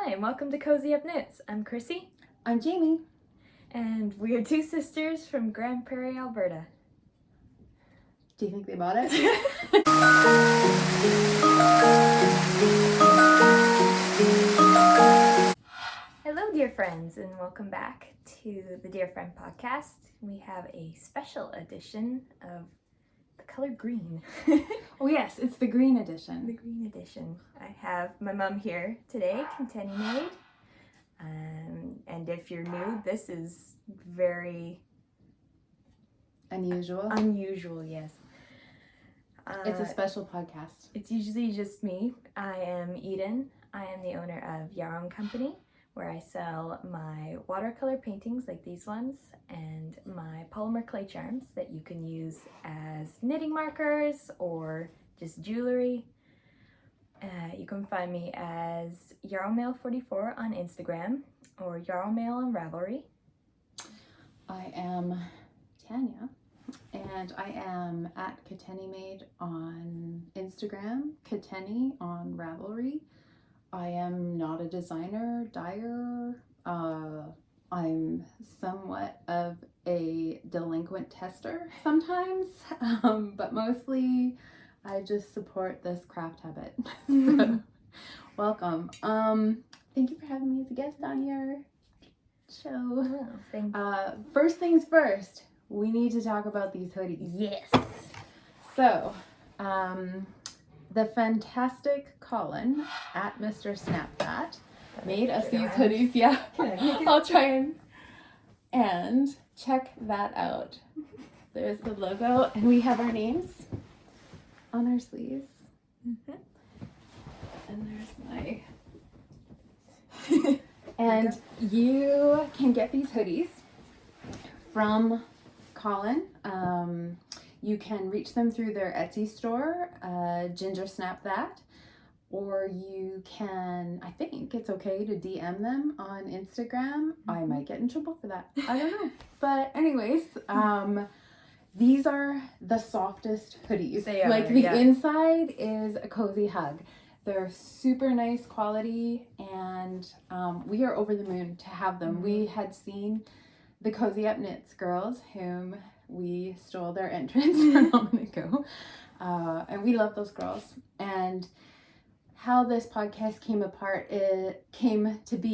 Hi, and welcome to Cozy Up Knits. I'm Krissy. I'm Jamie. And we are two sisters from Grand Prairie, Alberta. Do you think they bought it? Hello, dear friends, and welcome back to the Dear Friend podcast. We have a special edition of the color green. Oh yes, it's the green edition. The green edition. I have my mom here today, Contenti Maid. And if you're new, this is very Unusual, yes. It's a special podcast. It's usually just me. I am Eden. I am the owner of Yarn Company, where I sell my watercolor paintings like these ones and my polymer clay charms that you can use as knitting markers or just jewelry. You can find me as YarrowMail44 on Instagram or YarrowMail on Ravelry. I am Tanya, and I am at Contenti Maid on Instagram, Contenti on Ravelry. I am not a designer, dyer. I'm somewhat of a delinquent tester sometimes, but mostly I just support this craft habit. So, welcome. Thank you for having me as a guest on your show. Oh, thank you. First things first, we need to talk about these hoodies. Yes. So, the fantastic Colin at Mr. Snapchat made us these hoodies. Yeah, I'll try and check that out. There's the logo, and we have our names on our sleeves. Mm-hmm. And there's my... And you can get these hoodies from Colin. You can reach them through their Etsy store, Gingersnap that, or you can, I think it's okay to DM them on Instagram. Mm-hmm. I might get in trouble for that. I don't know. But anyways, these are the softest hoodies. They are, like the inside is a cozy hug. They're super nice quality, and we are over the moon to have them. Mm-hmm. We had seen the Cozy Up Knits girls, whom we stole their entrance a moment ago, and we love those girls. And how this podcast came apart, it came apart.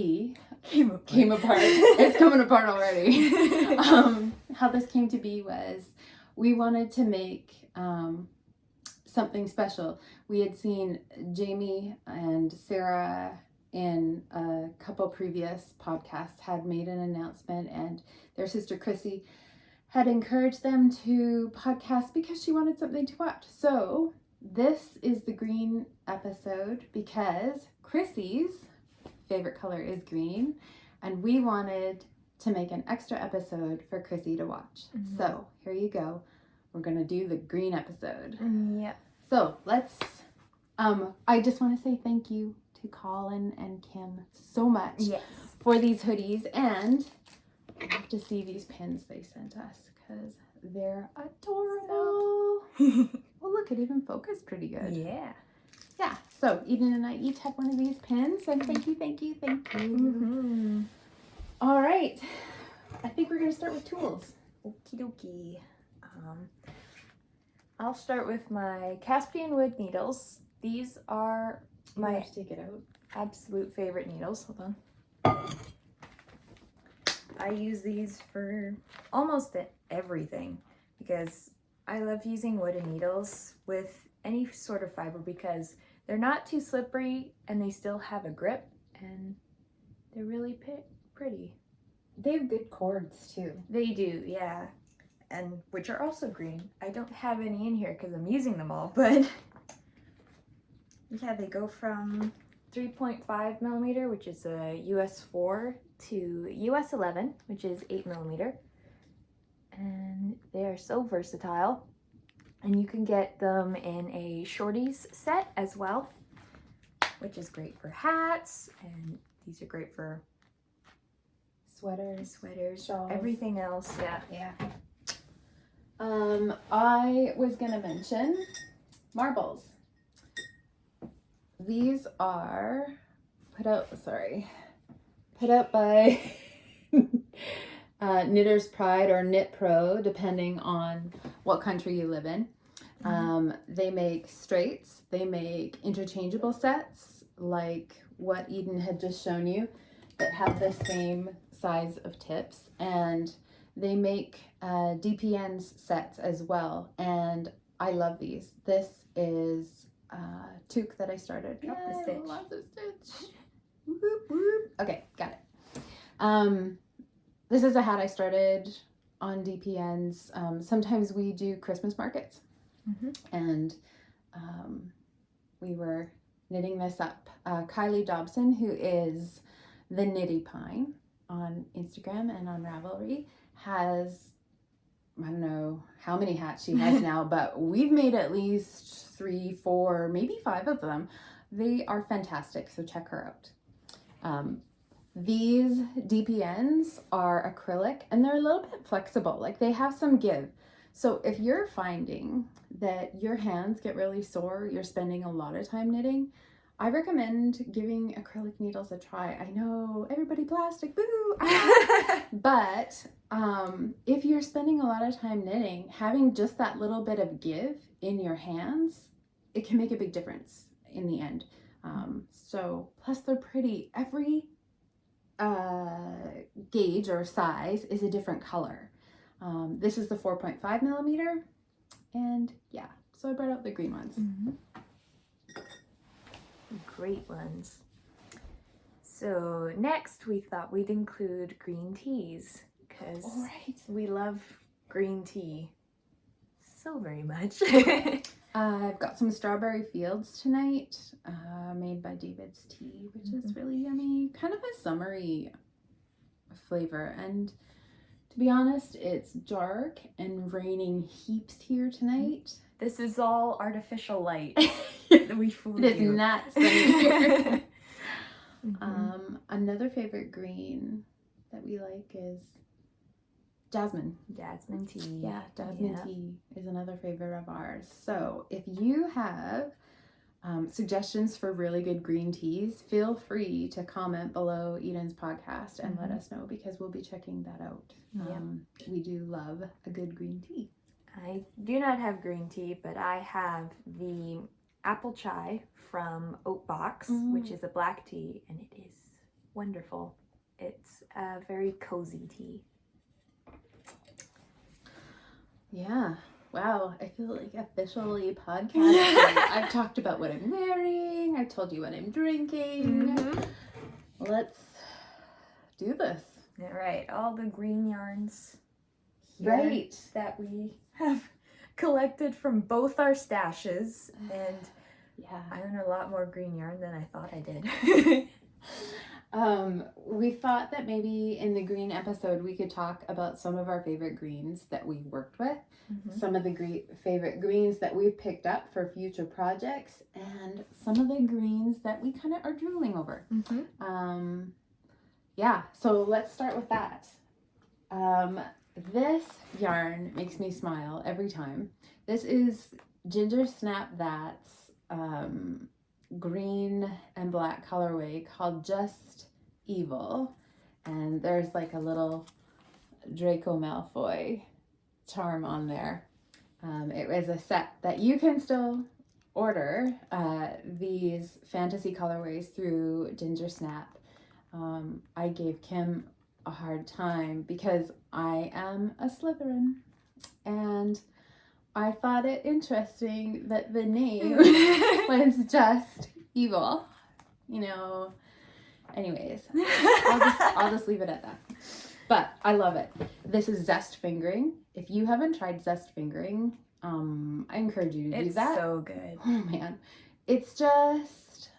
It's coming apart already. How this came to be was we wanted to make something special. We had seen Jamie and Sarah in a couple previous podcasts had made an announcement, and their sister Krissy had encouraged them to podcast because she wanted something to watch. So this is the green episode because Krissy's favorite color is green, and we wanted to make an extra episode for Krissy to watch. Mm-hmm. So here you go. We're gonna do the green episode. Yeah. So let's, I just want to say thank you to Colin and Kim so much for these hoodies, and I have to see these pins they sent us because they're adorable. Well, look, it even focused pretty good. Yeah. Yeah, so Eden and I each have one of these pins, and thank you. Mm-hmm. All right, I think we're going to start with tools. Okie dokie. I'll start with my Caspian wood needles. These are my take it out. Absolute favorite needles. Hold on. I use these for almost everything because I love using wooden needles with any sort of fiber because they're not too slippery and they still have a grip, and they're really pretty. They have good cords too. They do, yeah. And which are also green. I don't have any in here because I'm using them all, but yeah, they go from 3.5 millimeter, which is a US 4, to US 11, which is 8 millimeter. And they are so versatile. And you can get them in a shorties set as well, which is great for hats, and these are great for sweaters, shawls, everything else. Yeah. I was gonna mention marbles. These are put out by Knitter's Pride or Knit Pro, depending on what country you live in. They make straights, they make interchangeable sets like what Eden had just shown you that have the same size of tips, and they make DPNs sets as well, and I love these. This is toque that I started. Drop the stitch. Lots of stitch. Whoop, whoop. Okay, got it. This is a hat I started on DPNs. Sometimes we do Christmas markets, and we were knitting this up. Kylie Dobson, who is the Knitty Pine on Instagram and on Ravelry, has, I don't know how many hats she has now, but we've made at least 3, 4, maybe 5 of them. They are fantastic, so check her out. These DPNs are acrylic and they're a little bit flexible, like they have some give. So if you're finding that your hands get really sore, you're spending a lot of time knitting, I recommend giving acrylic needles a try. I know everybody plastic, boo! But if you're spending a lot of time knitting, having just that little bit of give in your hands, it can make a big difference in the end. So plus they're pretty. Every gauge or size is a different color. This is the 4.5 millimeter, and yeah, so I brought out the green ones. Great ones. So next we thought we'd include green teas because we love green tea so very much. I've got some Strawberry Fields tonight, made by David's Tea, which is really yummy. Kind of a summery flavor, and to be honest, it's dark and raining heaps here tonight. This is all artificial light. We fooled you. It is not sunny here. Another favorite green that we like is jasmine. Jasmine tea. Yeah, jasmine tea is another favorite of ours. So if you have suggestions for really good green teas, feel free to comment below Eden's podcast and let us know, because we'll be checking that out. We do love a good green tea. I do not have green tea, but I have the apple chai from Oat Box, which is a black tea, and it is wonderful. It's a very cozy tea. Yeah. Wow. I feel like officially podcasting. I've talked about what I'm wearing. I've told you what I'm drinking. Let's do this. All right. All the green yarns here that we have collected from both our stashes. And yeah, I own a lot more green yarn than I thought I did. We thought that maybe in the green episode we could talk about some of our favorite greens that we've worked with, some of the favorite greens that we've picked up for future projects, and some of the greens that we kind of are drooling over. Yeah, so let's start with that. This yarn makes me smile every time. This is Gingersnap that's green and black colorway called Just Evil, and there's like a little Draco Malfoy charm on there. It was a set that you can still order these fantasy colorways through Gingersnap. I gave Kim a hard time because I am a Slytherin, and I thought it interesting that the name was Just Evil, you know. Anyways, I'll just leave it at that. But I love it. This is zest fingering. If you haven't tried zest fingering, I encourage you to do that. It's so good. Oh man, it's just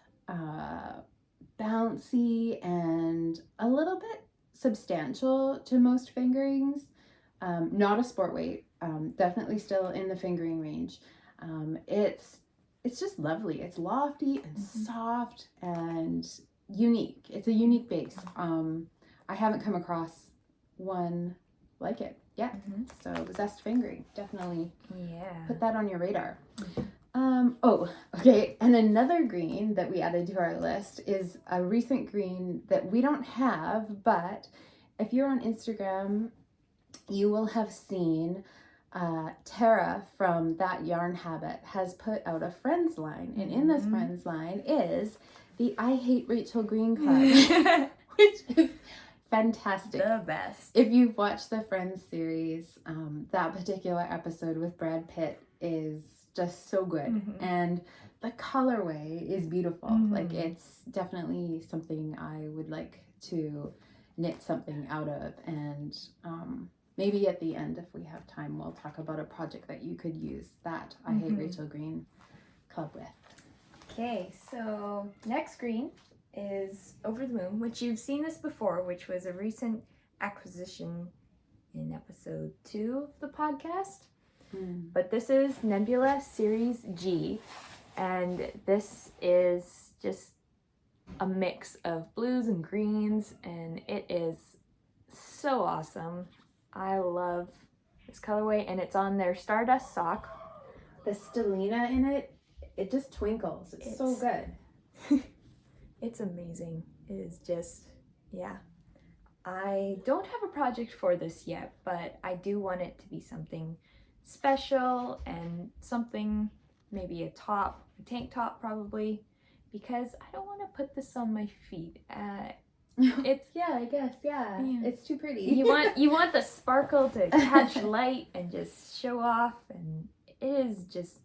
bouncy and a little bit substantial to most fingerings. Not a sport weight. Definitely still in the fingering range. It's just lovely. It's lofty and soft and unique. It's a unique base. I haven't come across one like it yet. So zest fingering, definitely put that on your radar. Okay. And another green that we added to our list is a recent green that we don't have, but if you're on Instagram, you will have seen Tara from That Yarn Habit has put out a friends line. And in this friends line is the I Hate Rachel Green Club, which is fantastic. The best. If you've watched the Friends series, that particular episode with Brad Pitt is just so good. And the colorway is beautiful. Like, it's definitely something I would like to knit something out of. And maybe at the end, if we have time, we'll talk about a project that you could use that I Hate Rachel Green Club with. Okay, so next green is Over the Moon, which you've seen this before, which was a recent acquisition in episode 2 of the podcast. But this is Nebula Series G, and this is just a mix of blues and greens, and it is so awesome. I love this colorway, and it's on their Stardust sock. The stellina in it, it just twinkles. It's so good. It's amazing. It is just, yeah. I don't have a project for this yet, but I do want it to be something special and something, maybe a tank top probably, because I don't want to put this on my feet. It's I guess, yeah. It's too pretty. you want the sparkle to catch light and just show off, and it is just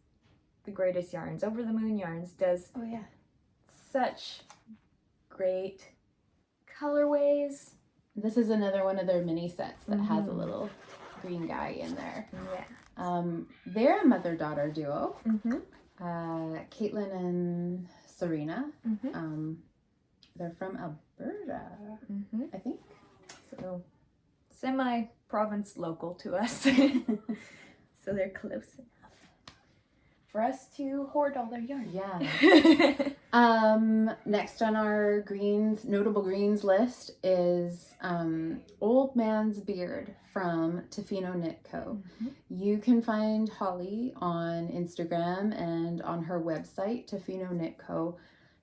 the greatest yarns. Over the Moon Yarns does such great colorways. This is another one of their mini sets that has a little green guy in there. They're a mother-daughter duo. Caitlin and Serena. They're from Alberta, I think. So semi-province local to us. So they're close enough for us to hoard all their yarn. Next on our notable greens list is Old Man's Beard from Tofino Knit Co. You can find Holly on Instagram and on her website, Tofino Knit Co.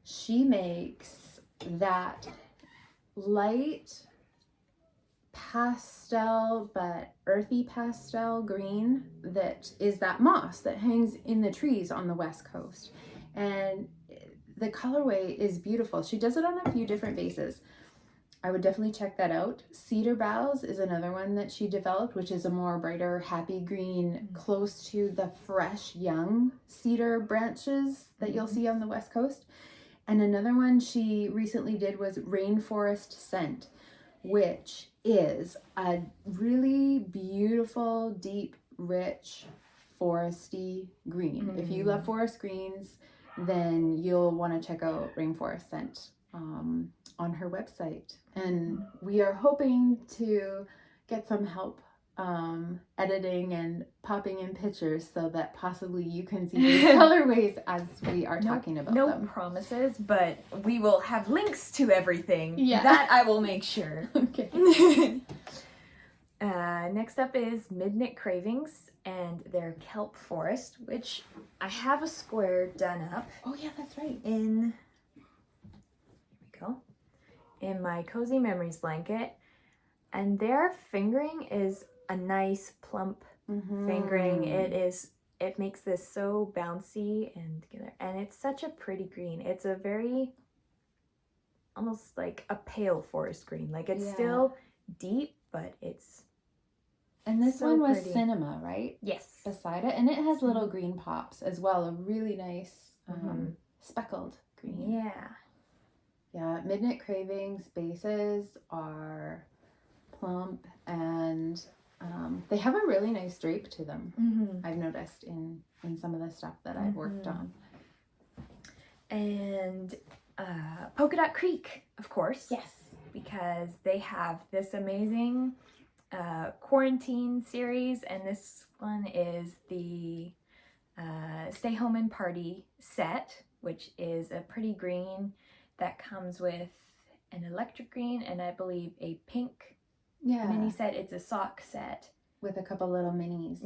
She makes that light pastel but earthy pastel green that is that moss that hangs in the trees on the West Coast, and the colorway is beautiful. She does it on a few different bases. I would definitely check that out. Cedar Boughs is another one that she developed, which is a more brighter happy green, close to the fresh young cedar branches that you'll see on the West Coast. And another one she recently did was Rainforest Scent, which is a really beautiful, deep, rich, foresty green. If you love forest greens, then you'll want to check out Rainforest Scent on her website. And we are hoping to get some help editing and popping in pictures so that possibly you can see these colorways as we are talking about them. No promises, but we will have links to everything. That I will make sure. Okay. Next up is Midnight Cravings and their Kelp Forest, which I have a square done up. Oh yeah, that's right. Here we go. In my Cozy Memories blanket. And their fingering is a nice plump fingering. It makes this so bouncy and together, and it's such a pretty green. It's a very almost like a pale forest green. Like it's still deep, but it's this so one was pretty. Cinema, right? Yes. Beside it, and it has little green pops as well. A really nice speckled green. Yeah. Midnight Cravings bases are plump, and they have a really nice drape to them. I've noticed in some of the stuff that I've worked on. And Polka Dot Creek, of course. Yes. Because they have this amazing quarantine series, and this one is the Stay Home and Party set, which is a pretty green that comes with an electric green and I believe a pink mini set. It's a sock set with a couple little minis.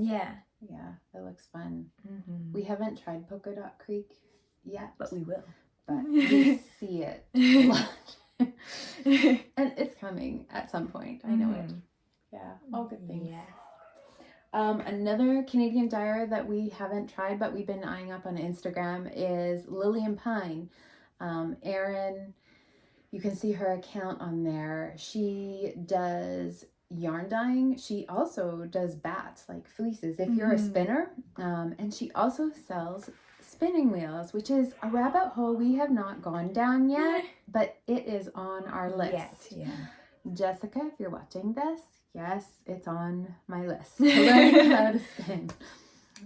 Yeah, it looks fun. Mm-hmm. We haven't tried Polka Dot Creek yet, But we will. but we see it a lot. And it's coming at some point. I know it. Yeah, all good things. Yeah. Another Canadian dyer that we haven't tried, but we've been eyeing up on Instagram is Lily and Pine. Erin, you can see her account on there. She does yarn dyeing. She also does bats, like fleeces, if you're a spinner. And she also sells spinning wheels, which is a rabbit hole we have not gone down yet, but it is on our list. Yeah. Jessica, if you're watching this, yes, it's on my list to learn how to spin.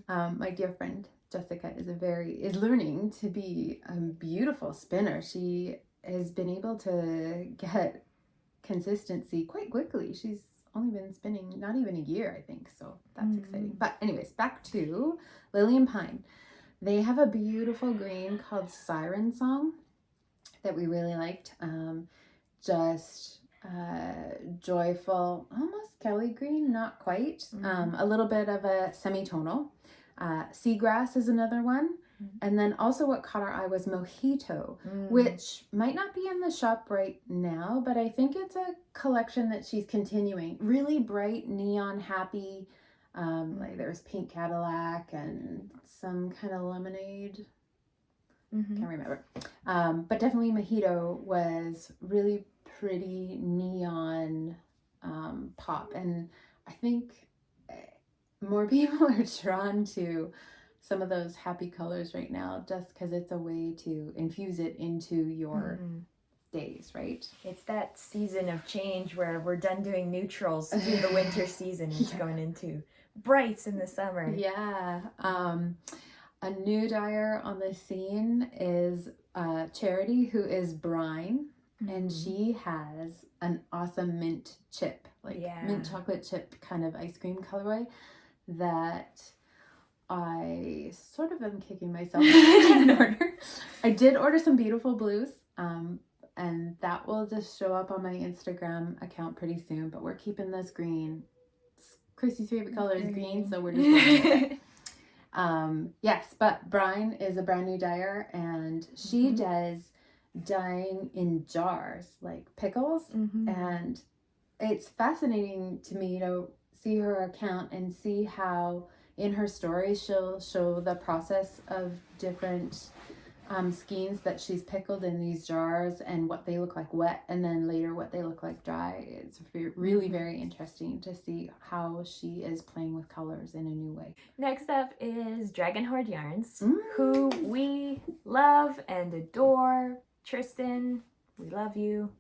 My dear friend Jessica is learning to be a beautiful spinner. She has been able to get consistency quite quickly. She's only been spinning not even a year, I think, so that's exciting. But anyways, back to Lily and Pine. They have a beautiful green called Siren Song that we really liked. Joyful, almost Kelly green, not quite. A little bit of a semi-tonal. Seagrass is another one. And then also what caught our eye was Mojito, which might not be in the shop right now, but I think it's a collection that she's continuing. Really bright, neon, happy. Like there's pink Cadillac and some kind of lemonade. Can't remember. But definitely Mojito was really pretty neon pop. And I think more people are drawn to some of those happy colors right now just because it's a way to infuse it into your days, right? It's that season of change where we're done doing neutrals through the winter season and going into brights in the summer. Yeah. A new dyer on the scene is Charity, who is Brine, and she has an awesome mint chip, mint chocolate chip kind of ice cream colorway that I sort of am kicking myself in order. I did order some beautiful blues, and that will just show up on my Instagram account pretty soon, but we're keeping this green. Krissy's favorite color is green, so we're just going with it. Yes, but Brine is a brand new dyer, and she does dyeing in jars, like pickles, and it's fascinating to me to see her account and see how in her stories she'll show the process of different skeins that she's pickled in these jars and what they look like wet and then later what they look like dry. It's really very interesting to see how she is playing with colors in a new way. Next up is Dragon Hoard Yarns, who we love and adore. Tristan, we love you.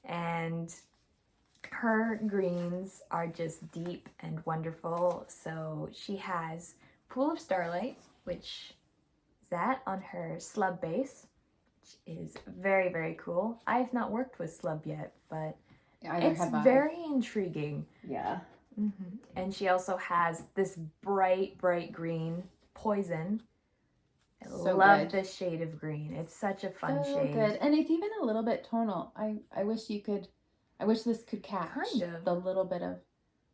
And her greens are just deep and wonderful. So she has Pool of Starlight, which is that on her slub base, which is very, very cool. I have not worked with slub yet, but it's very intriguing. Yeah. And she also has this bright, bright green Poison. I love this shade of green. It's such a fun shade. Good. And it's even a little bit tonal. I wish this could catch the little bit of,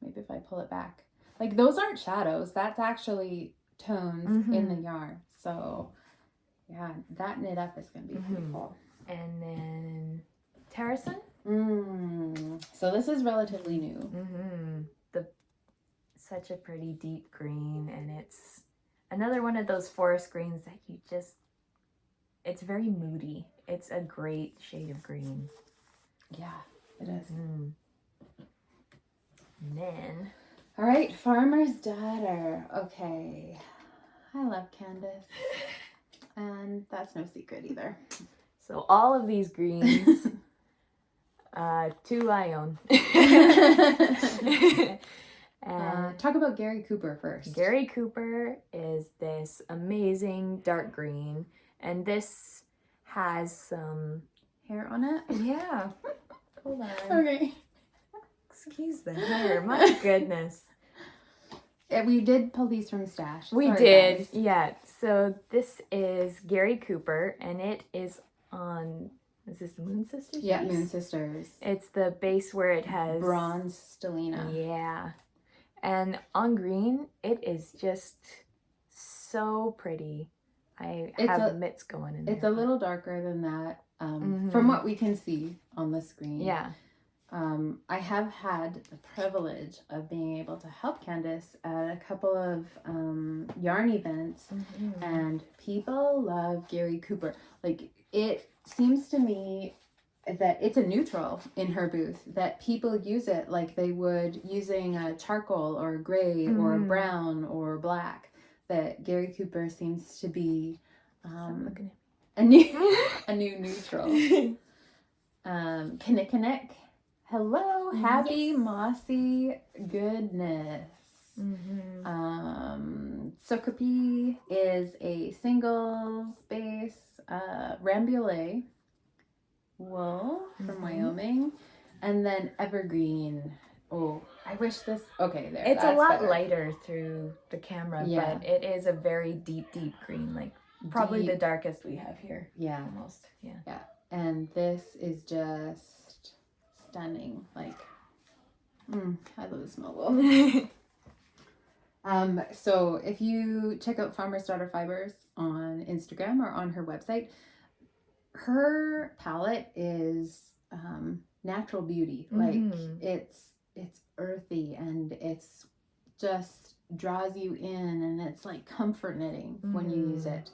maybe if I pull it back. Like those aren't shadows. That's actually tones in the yarn. So yeah, that knit up is going to be pretty cool. And then Terrason. So this is relatively new. Such a pretty deep green, and it's another one of those forest greens that it's very moody. It's a great shade of green. Yeah, it is. And then, all right, Farmer's Daughter. Okay, I love Candace, and that's no secret either. So all of these greens, two I own. Talk about Gary Cooper first. Gary Cooper is this amazing dark green, and this has some hair on it. Yeah. Hold on. Okay. Excuse the hair. My goodness. Yeah, we did pull these from Stash. We did. Guys. Yeah. So this is Gary Cooper, and it is on. Is this the Moon Sisters? Yeah, base? Moon Sisters. It's the base where it has bronze stellina. Yeah. And on green, it is just so pretty. I have mitts going in there. It's a little darker than that, from what we can see on the screen. Yeah. I have had the privilege of being able to help Candace at a couple of yarn events, and people love Gary Cooper. Like, it seems to me that it's a neutral in her booth, that people use it like they would using a charcoal or a gray or a brown or black. That Gary Cooper seems to be a new neutral. Kinnick. Hello, happy mossy goodness. Socopy is a single space Rambouillet wool from Wyoming, and then Evergreen. Oh, I wish this. Okay, there. It's a lot better. lighter through the camera, but it is a very deep green, like probably the darkest we have here. Yeah, almost. Yeah. And this is just stunning. Like, I love the smell wool. So if you check out Farmer's Daughter Fibers on Instagram or on her website, her palette is natural beauty. Like, it's earthy, and it's just draws you in, and it's like comfort knitting when you use it.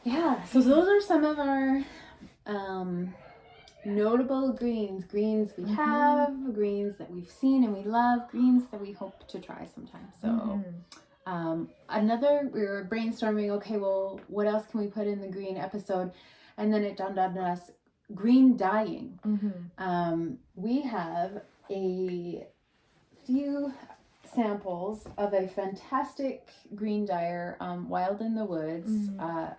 Yeah, so those are some of our notable greens we have, greens that we've seen and we love, greens that we hope to try sometime. So we were brainstorming, okay, well, what else can we put in the green episode? And then it dawned on us, green dyeing. We have a few samples of a fantastic green dyer, Wild in the Woods,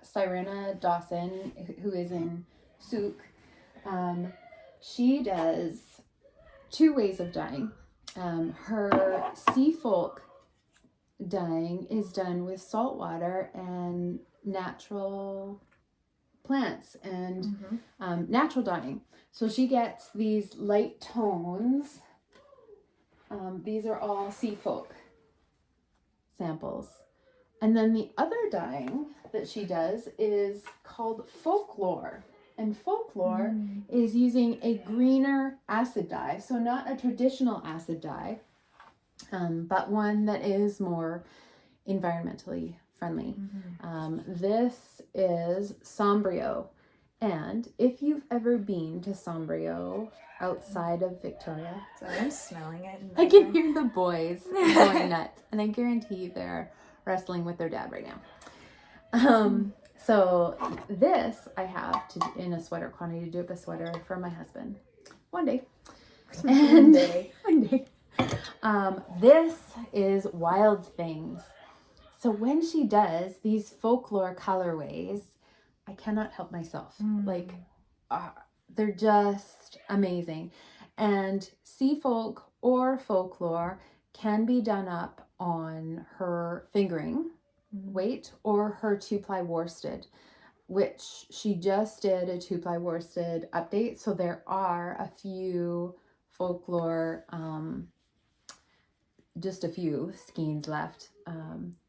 Sirena Dawson, who is in Souk. She does 2 ways of dyeing. Her Sea Folk dyeing is done with salt water and natural plants and natural dyeing. So she gets these light tones. These are all Sea Folk samples. And then the other dyeing that she does is called Folklore. And Folklore is using a greener acid dye. So not a traditional acid dye, but one that is more environmentally friendly. This is Sombrio. And if you've ever been to Sombrio outside of Victoria, so I'm smelling it. I can hear the boys going nuts, and I guarantee you they're wrestling with their dad right now. So this I have to in a sweater quantity to do up a sweater for my husband one day. And one day. This is Wild Things. So when she does these folklore colorways, I cannot help myself. Like, they're just amazing. And Sea Folk or Folklore can be done up on her fingering weight or her 2-ply worsted, which she just did a 2-ply worsted update. So there are a few Folklore, just a few skeins left.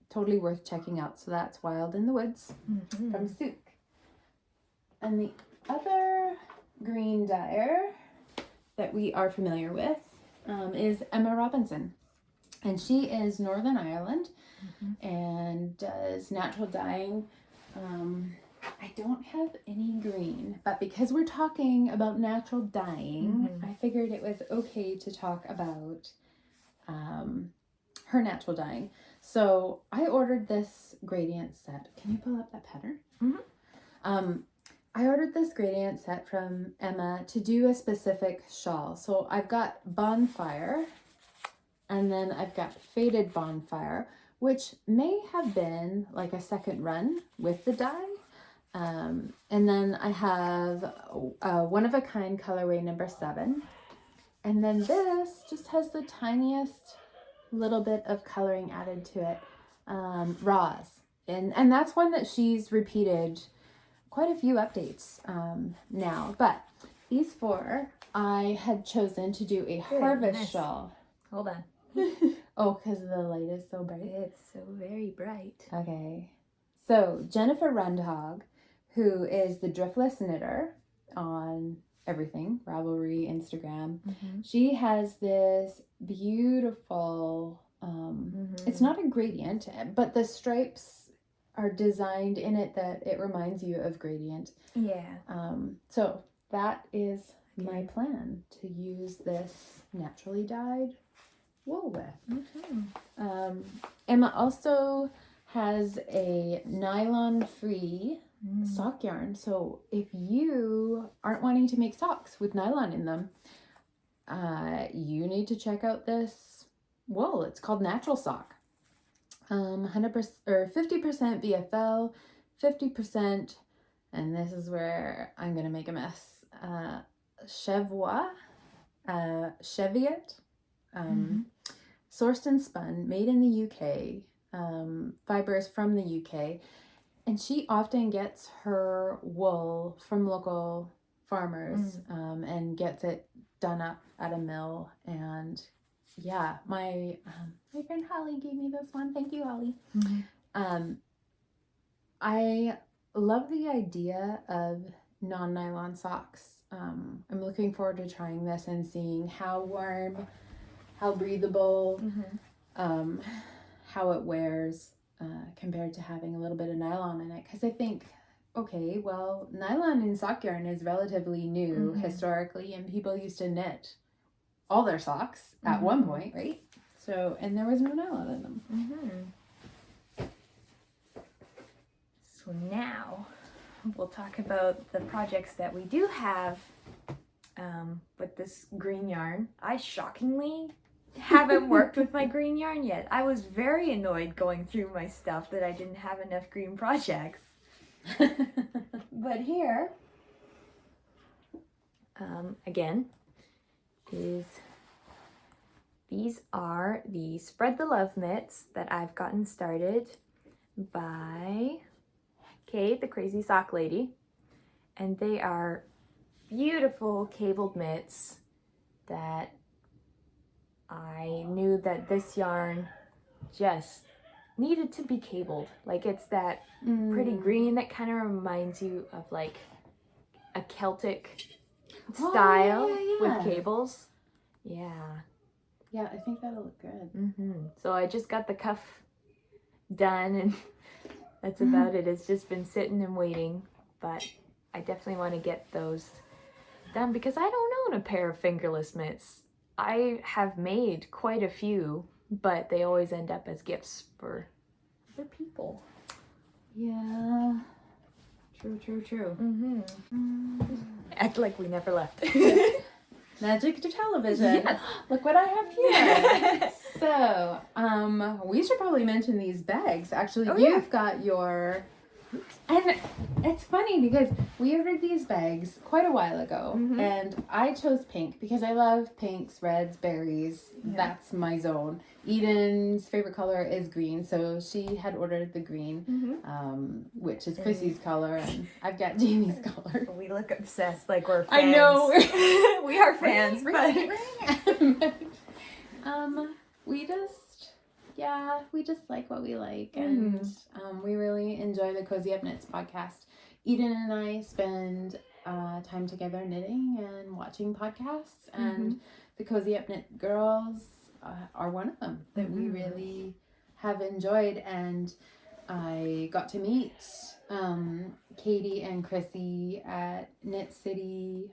Totally worth checking out. So that's Wild in the Woods from Souk. And the other green dyer that we are familiar with is Emma Robinson. And she is Northern Ireland and does natural dyeing. I don't have any green, but because we're talking about natural dyeing, I figured it was okay to talk about her natural dyeing. So I ordered this gradient set. Can you pull up that pattern? I ordered this gradient set from Emma to do a specific shawl. So I've got Bonfire, and then I've got Faded Bonfire, which may have been like a second run with the dye. And then I have One of a Kind colorway number 7. And then this just has the tiniest little bit of coloring added to it, Raws. And that's one that she's repeated quite a few updates now. But these 4, I had chosen to do a harvest shawl. Hold on. Oh, because the light is so bright. It's so very bright. Okay. So Jennifer Rundhog, who is the Driftless Knitter on everything, Ravelry, Instagram, she has this beautiful, it's not a gradient, but the stripes are designed in it that it reminds you of gradient. Yeah. So that is my plan, to use this naturally dyed wool with. Emma also has a nylon-free sock yarn. So if you aren't wanting to make socks with nylon in them, you need to check out this wool. It's called Natural Sock. 100% or 50% BFL, 50%, and this is where I'm gonna make a mess. Cheviot, sourced and spun, made in the UK. Fibers from the UK, and she often gets her wool from local farmers and gets it done up at a mill. And yeah, my friend Holly gave me this one. Thank you, Holly. I love the idea of non-nylon socks. I'm looking forward to trying this and seeing how warm, how breathable, how it wears compared to having a little bit of nylon in it. Because I think, okay, well, nylon in sock yarn is relatively new historically, and people used to knit all their socks at one point, right? So, and there was no nylon in them. So now we'll talk about the projects that we do have with this green yarn. I shockingly haven't worked with my green yarn yet. I was very annoyed going through my stuff that I didn't have enough green projects. But here, again, these are the Spread the Love mitts that I've gotten started by Kate, the Crazy Sock Lady. And they are beautiful cabled mitts that I knew that this yarn just needed to be cabled. Like, it's that pretty green that kind of reminds you of like a Celtic style with cables. Yeah, I think that'll look good. So I just got the cuff done, and that's about it. It's just been sitting and waiting, but I definitely want to get those done because I don't own a pair of fingerless mitts. I have made quite a few, but they always end up as gifts for other people. Yeah. True. Act like we never left. Magic to television. Yes. Look what I have here. So, we should probably mention these bags. Actually, you've got your... And it's funny because we ordered these bags quite a while ago, and I chose pink because I love pinks, reds, berries. That's my zone. Eden's favorite color is green, so she had ordered the green, which is Krissy's color, and I've got Jamie's color. We look obsessed, like we're fans. I know. We are fans, but... we just like what we like, and we really enjoy the Cozy Up Knits podcast. Eden and I spend time together knitting and watching podcasts, and the Cozy Up Knit girls are one of them that we really have enjoyed. And I got to meet Katie and Krissy at Knit City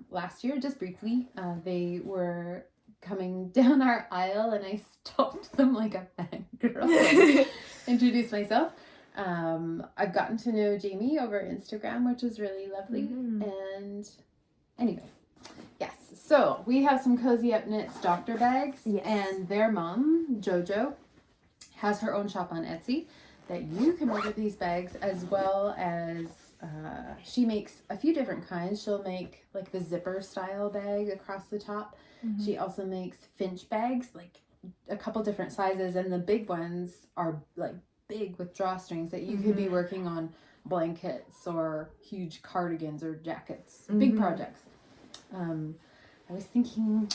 last year, just briefly. They were coming down our aisle, and I stopped them like a fangirl. Introduced myself. I've gotten to know Jamie over Instagram, which is really lovely. And anyway, yes. So we have some Cozy Up Knits doctor bags, and their mom, Jojo, has her own shop on Etsy that you can order these bags, as well as she makes a few different kinds. She'll make like the zipper style bag across the top. She also makes Finch bags, like a couple different sizes, and the big ones are like big with drawstrings that you could be working on blankets or huge cardigans or jackets, big projects. I was thinking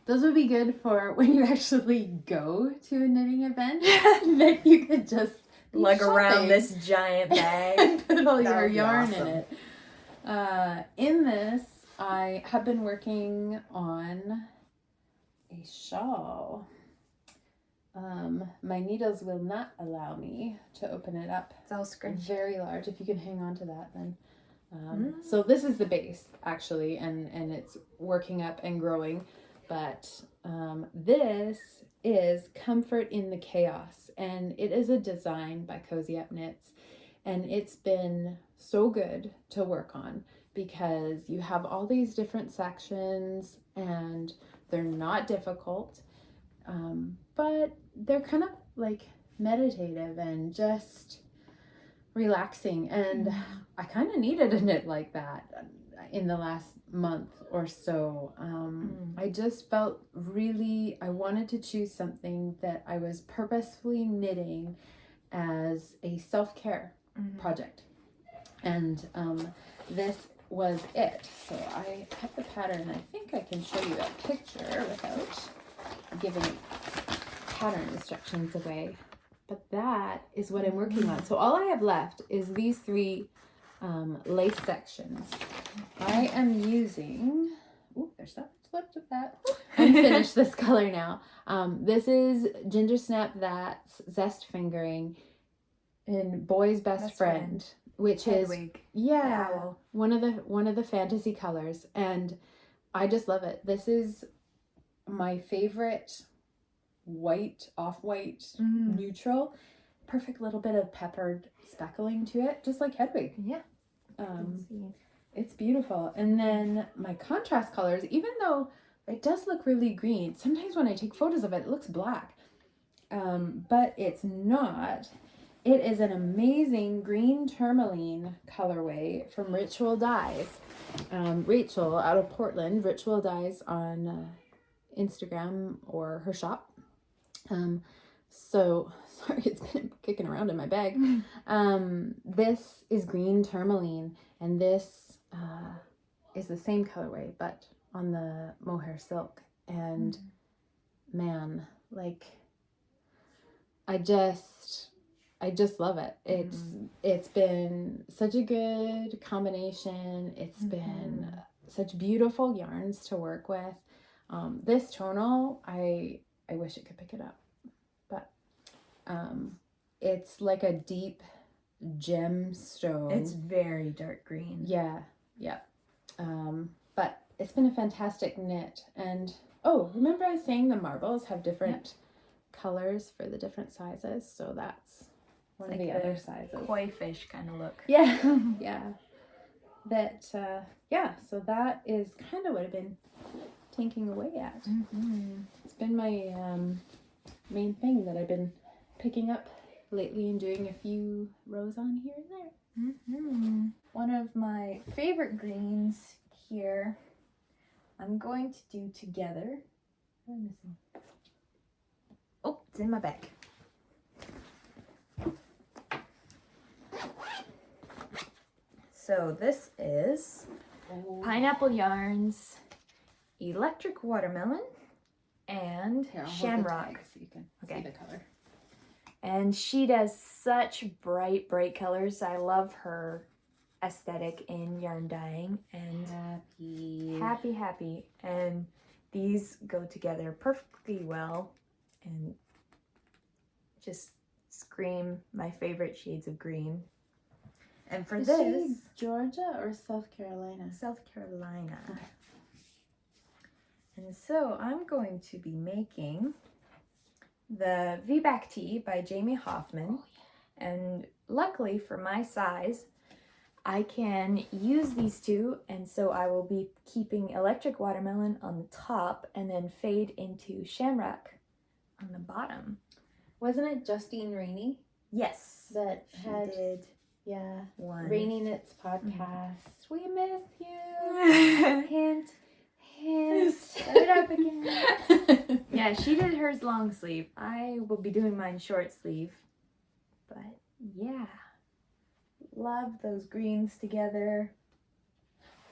Those would be good for when you actually go to a knitting event. Then you could just lug around this giant bag and put all That your would be yarn awesome. in it. In this, I have been working on a shawl. My needles will not allow me to open it up. It's all scrunched. Very large. If you can hang on to that, then. So this is the base, actually, and it's working up and growing. But this is Comfort in the Chaos, and it is a design by Cozy Up Knits, and it's been so good to work on because you have all these different sections and they're not difficult, but they're kind of like meditative and just relaxing, and I kind of needed a knit like that in the last month or so. I just felt really, I wanted to choose something that I was purposefully knitting as a self-care project, and this was it. So I have the pattern. I think I can show you a picture without giving pattern instructions away, but that is what I'm working on. So all I have left is these 3 lace sections. I am using, there's not much left of that. I'm finished this color now. This is Gingersnap, that's Zest Fingering in Boy's Best Friend, which Hedwig, is one of the fantasy colors, and I just love it. This is my favorite white, off-white neutral. Perfect little bit of peppered speckling to it, just like Hedwig. Yeah. It's beautiful. And then my contrast colors, even though it does look really green, sometimes when I take photos of it, it looks black. But it's not. It is an amazing green tourmaline colorway from Ritual Dyes. Rachel out of Portland, Ritual Dyes on Instagram or her shop. So sorry, it's been kicking around in my bag. This is green tourmaline, and this is the same colorway, but on the mohair silk. And man, like, I just love it. It's been such a good combination. It's been such beautiful yarns to work with. This tonal, I wish it could pick it up, but it's like a deep gemstone. It's very dark green. Yeah. But it's been a fantastic knit. And remember I was saying the marbles have different colors for the different sizes, so that's one of the other sizes. Koi fish kind of look. Yeah. That so that is kind of what I've been tinking away at. It's been my main thing that I've been picking up lately and doing a few rows on here and there. One of my favorite greens here, I'm going to do together. What am I missing? Oh, it's in my bag. So this is Pineapple Yarns, Electric Watermelon, and Here, I'll hold the Shamrock. tag so you can see the color. And she does such bright colors. I love her aesthetic in yarn dyeing, and happy. And these go together perfectly well and just scream my favorite shades of green. And for Is this, she Georgia or South Carolina? South Carolina. Okay. And so I'm going to be making the V-Back Tee by Jamie Hoffman. And luckily for my size, I can use these 2, and so I will be keeping Electric Watermelon on the top and then fade into Shamrock on the bottom. Wasn't it Justine Rainey Yes, that she had did one Rainy Knits podcast? We miss you. Hint. Start it up again. Yeah, she did hers long sleeve. I will be doing mine short sleeve. But yeah, love those greens together.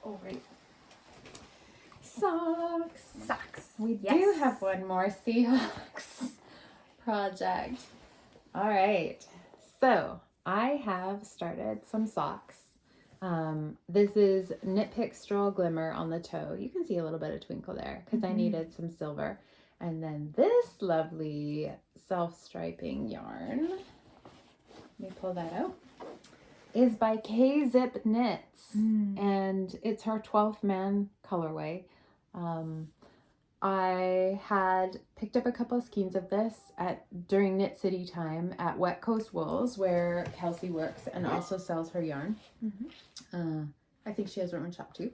Oh, right. Socks. We Yes. do have one more Seahawks project. All right. So I have started some socks. This is Nitpick Straw Glimmer on the toe. You can see a little bit of twinkle there because I needed some silver. And then this lovely self-striping yarn, let me pull that out, is by K-Zip Knits. And it's her 12th man colorway. I had picked up a couple of skeins of this during Knit City time at Wet Coast Wools, where Kelsey works and also sells her yarn. I think she has her own shop too.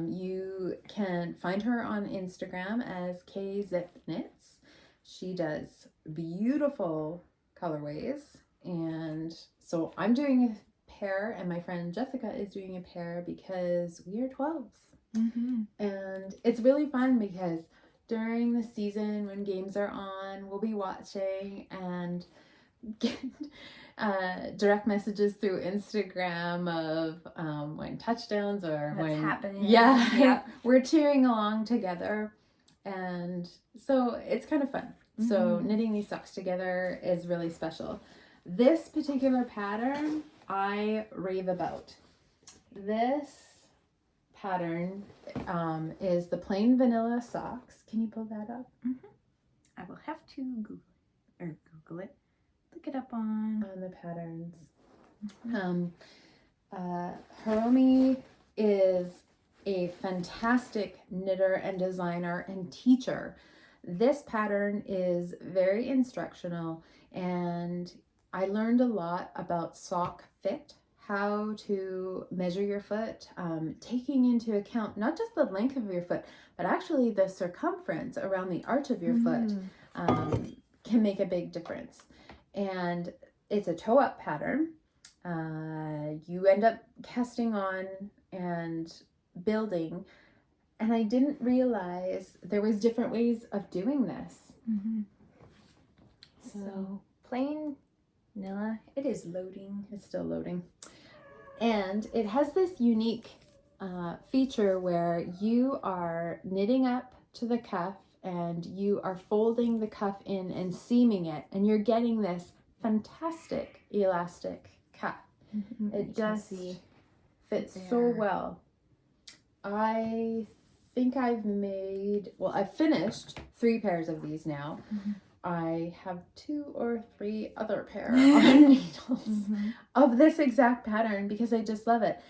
You can find her on Instagram as KZip Knits. She does beautiful colorways, and so I'm doing a pair, and my friend Jessica is doing a pair because we are 12s. And it's really fun because during the season when games are on, we'll be watching and get direct messages through Instagram of when touchdowns or what's when happening. Yeah. We're cheering along together, and so it's kind of fun. So knitting these socks together is really special. This particular pattern I rave about. This pattern is the plain vanilla socks. Can you pull that up? I will have to Google it. Look it up on the patterns. Hiromi is a fantastic knitter and designer and teacher. This pattern is very instructional, and I learned a lot about sock fit, how to measure your foot, taking into account not just the length of your foot, but actually the circumference around the arch of your foot can make a big difference. And it's a toe up pattern. You end up casting on and building, and I didn't realize there was different ways of doing this. So plain vanilla, it is loading. It's still loading. And it has this unique feature where you are knitting up to the cuff and you are folding the cuff in and seaming it, and you're getting this fantastic elastic cuff. It just fits so well. I think I've finished 3 pairs of these now. I have 2 or 3 other pair on needles of this exact pattern because I just love it.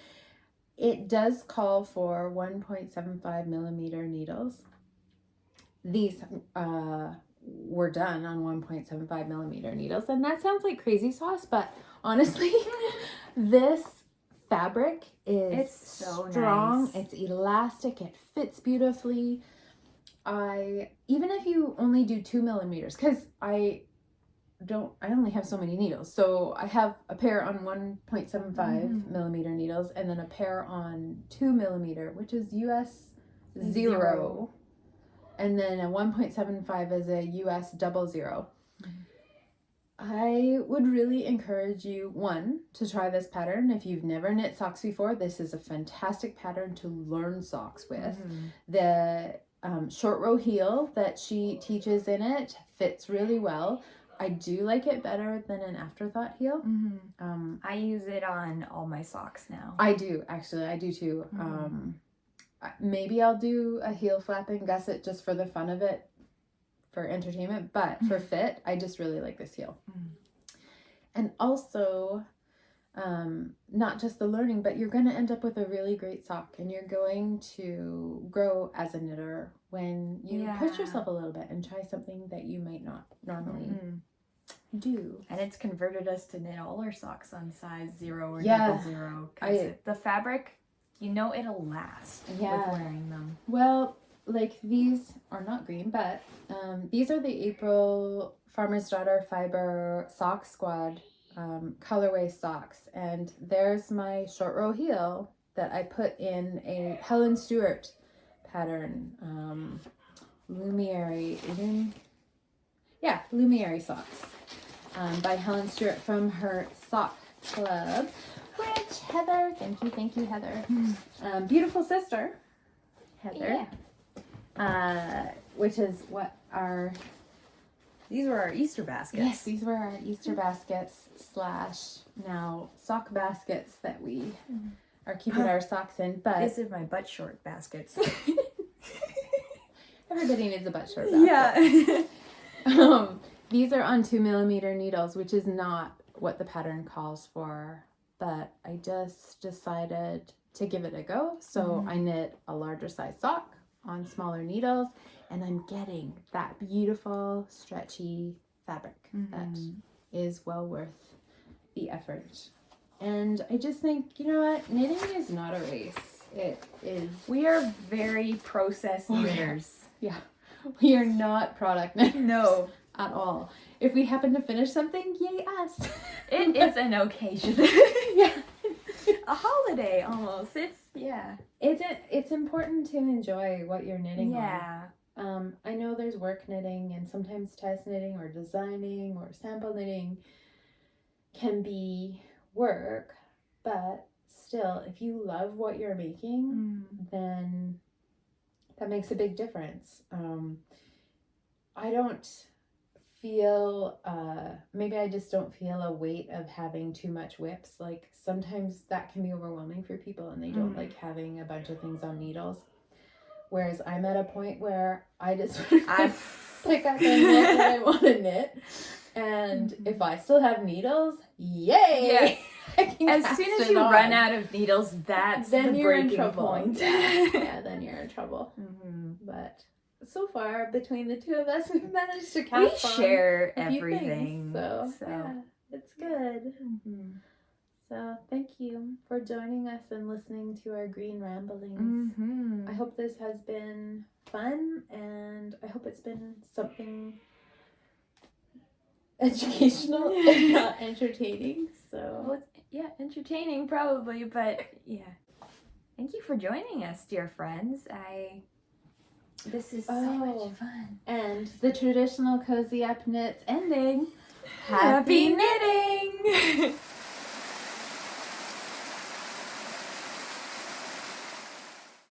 It does call for 1.75 millimeter needles. These were done on 1.75 millimeter needles, and that sounds like crazy sauce, but honestly, this fabric is so strong. nice. It's elastic. It fits beautifully. Even if you only do 2 millimeters, because I only have so many needles. So I have a pair on 1.75 millimeter needles, and then a pair on 2 millimeter, which is US 0. And then a 1.75 is a US 00. I would really encourage you, one, to try this pattern. If you've never knit socks before, this is a fantastic pattern to learn socks with. The short row heel that she teaches in it fits really well. I do like it better than an afterthought heel. I use it on all my socks now. I do, actually. I do too. Maybe I'll do a heel flap and gusset just for the fun of it, for entertainment, but for fit, I just really like this heel. And also, not just the learning, but you're going to end up with a really great sock, and you're going to grow as a knitter when you push yourself a little bit and try something that you might not normally do. And it's converted us to knit all our socks on size 0 or 0, because the fabric, you know, it'll last with wearing them. Well, like these are not green, but these are the April Farmer's Daughter Fiber Sock Squad colorway socks, and there's my short row heel that I put in a Helen Stewart pattern, Lumiere socks by Helen Stewart from her sock club, which Heather, thank you Heather, beautiful sister Heather, which is what our These were our Easter baskets. yes, these were our Easter baskets / now sock baskets that we are keeping our socks in. But These are my butt short baskets. everybody needs a butt short basket. Yeah. These are on 2mm needles, which is not what the pattern calls for. But I just decided to give it a go. So I knit a larger size sock on smaller needles, and I'm getting that beautiful stretchy fabric that is well worth the effort. And I just think, you know what, knitting is not a race. It is. We are very process knitters. Yeah, we are not product knitters. No. At all. If we happen to finish something, yay us. It is an occasion. Yeah. A holiday almost. It's important to enjoy what you're knitting Yeah. on. I know there's work knitting, and sometimes test knitting or designing or sample knitting can be work, but still, if you love what you're making, then that makes a big difference. I don't feel maybe I just don't feel a weight of having too much whips. Like sometimes that can be overwhelming for people, and they don't like having a bunch of things on needles, whereas I'm at a point where I just pick up and knit what I want to knit, and if I still have needles, yay. As soon as you run out of needles, that's then the you're in breaking trouble. point. Yeah, then you're in trouble. But so far, between the two of us, we've managed to We cast on share a few everything. things, so yeah, it's good. So thank you for joining us and listening to our green ramblings. I hope this has been fun, and I hope it's been something educational, if not entertaining. So Well, entertaining probably, but yeah. Thank you for joining us, dear friends. This is so much fun. And the traditional cozy up knits ending. Happy knitting!